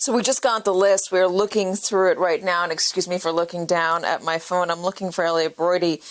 So we just got the list. We're looking through it right now, and excuse me for looking down at my phone. I'm looking for Elliot Broidy.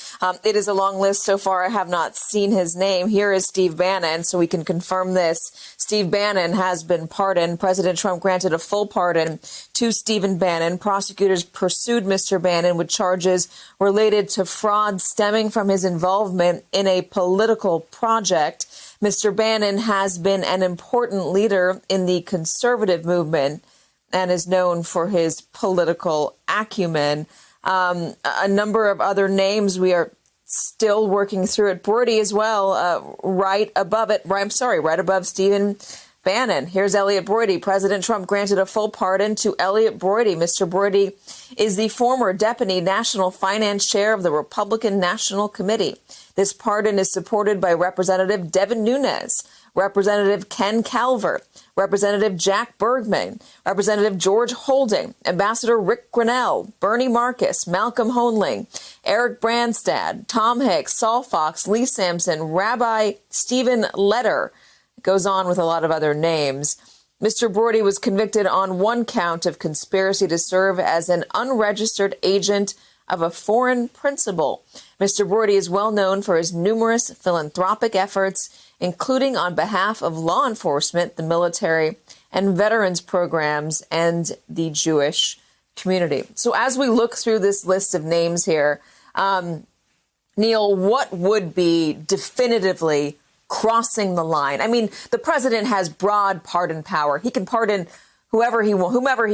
It is a long list so far. I have not seen his name. Here is Steve Bannon, so we can confirm this. Steve Bannon has been pardoned. President Trump granted a full pardon to Stephen Bannon. Prosecutors pursued Mr. Bannon with charges related to fraud stemming from his involvement in a political project. Mr. Bannon has been an important leader in the conservative movement and is known for his political acumen. A number of other names we are still working through it. Broidy as well, right above Stephen Bannon. Here's Elliot Broidy. President Trump granted a full pardon to Elliot Broidy. Mr. Broidy is the former deputy national finance chair of the Republican National Committee. This pardon is supported by Representative Devin Nunes, Representative Ken Calvert, Representative Jack Bergman, Representative George Holding, Ambassador Rick Grenell, Bernie Marcus, Malcolm Hoenling, Eric Branstad, Tom Hicks, Saul Fox, Lee Sampson, Rabbi Stephen Letter. It goes on with a lot of other names. Mr. Broidy was convicted on one count of conspiracy to serve as an unregistered agent of a foreign principal. Mr. Broidy is well known for his numerous philanthropic efforts, including on behalf of law enforcement, the military, and veterans programs, and the Jewish community. So as we look through this list of names here, Neil, what would be definitively crossing the line? I mean, the president has broad pardon power. He can pardon whomever he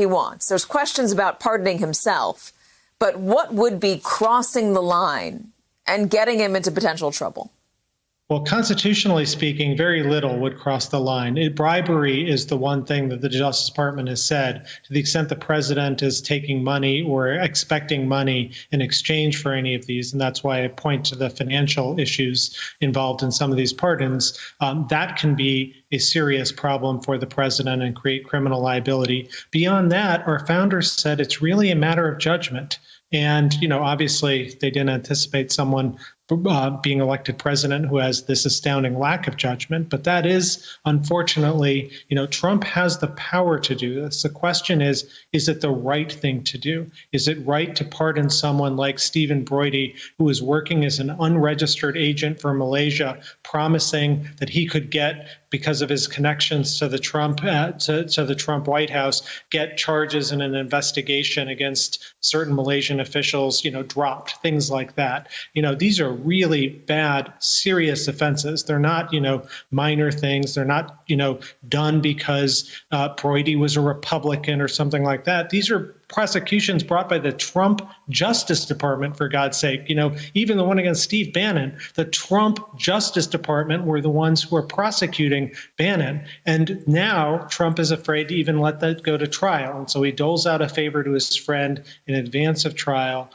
wants. There's questions about pardoning himself. But what would be crossing the line and getting him into potential trouble? Well, constitutionally speaking, very little would cross the line. Bribery is the one thing that the Justice Department has said. To the extent the president is taking money or expecting money in exchange for any of these, and that's why I point to the financial issues involved in some of these pardons, that can be a serious problem for the president and create criminal liability. Beyond that, our founders said it's really a matter of judgment. And, obviously they didn't anticipate someone being elected president who has this astounding lack of judgment. But that is, unfortunately, Trump has the power to do this. The question is it the right thing to do? Is it right to pardon someone like Stephen Broidy, who is working as an unregistered agent for Malaysia, promising that he could get, because of his connections to the Trump to the Trump White House, get charges in an investigation against certain Malaysian officials, dropped, things like that. These are really bad, serious offenses. They're not, minor things. They're not, done because Broidy was a Republican or something like that. These are prosecutions brought by the Trump Justice Department, for God's sake. Even the one against Steve Bannon, the Trump Justice Department were the ones who were prosecuting Bannon. And now Trump is afraid to even let that go to trial. And so he doles out a favor to his friend in advance of trial.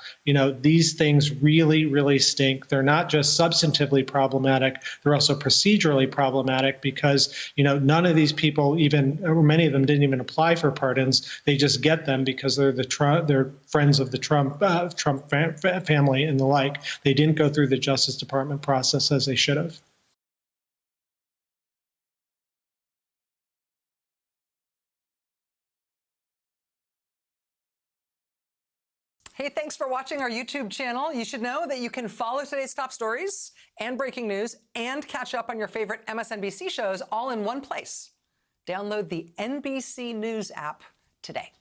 These things really, really stink. They're not just substantively problematic. They're also procedurally problematic because, none of these people or many of them didn't even apply for pardons. They just get them because they're friends of the Trump family and the like. They didn't go through the Justice Department process as they should have. Hey, thanks for watching our YouTube channel. You should know that you can follow today's top stories and breaking news and catch up on your favorite MSNBC shows all in one place. Download the NBC News app today.